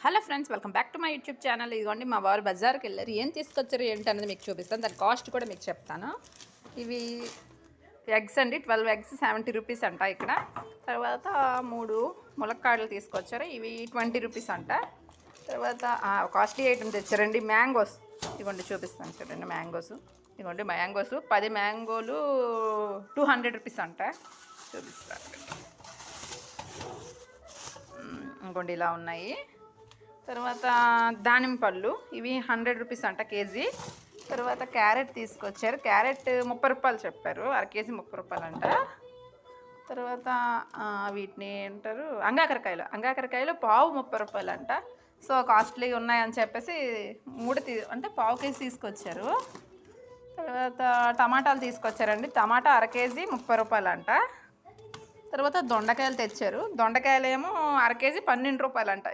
Hello friends, welcome back to my YouTube channel. ఇదిగోండి మా వారు బజార్కి వెళ్ళారు. ఏం తీసుకొచ్చారు ఏంటి అనేది మీకు చూపిస్తాను. దాని కాస్ట్ కూడా మీకు చెప్తాను. ఇవి ఎగ్స్ అండి, 12 ఎగ్స్ 70 రూపీస్ అంట ఇక్కడ. తర్వాత 3 ములక్కాడలు తీసుకొచ్చారు, ఇవి 20 రూపీస్ అంట. తర్వాత కాస్ట్లీ ఐటమ్ తెచ్చారండి, మ్యాంగోస్. ఇదిగోండి చూపిస్తాను చూడండి, మ్యాంగోస్. ఇదిగోండి మ్యాంగోస్, 10 మ్యాంగోలు 200 రూపీస్ అంట. చూపిస్తాను. ఇంకోండి ఇలా ఉన్నాయి. తర్వాత దానిమ్మ పళ్ళు, ఇవి 100 రూపీస్ అంట కేజీ. తర్వాత క్యారెట్ తీసుకొచ్చారు, క్యారెట్ 30 రూపాయలు చెప్పారు, అర కేజీ 30 రూపాయలు అంట. తర్వాత వీటిని ఏంటారు, అంగాకరకాయలు పావు 30 రూపాయలు అంట. సో కాస్ట్లీ ఉన్నాయని చెప్పేసి 3 అంటే పావు కేజీ తీసుకొచ్చారు. తర్వాత టమాటాలు తీసుకొచ్చారండి, టమాటా అర కేజీ 30 రూపాయలు అంట. తర్వాత దొండకాయలు తెచ్చారు, దొండకాయలు ఏమో అర కేజీ 12 రూపాయలు అంట.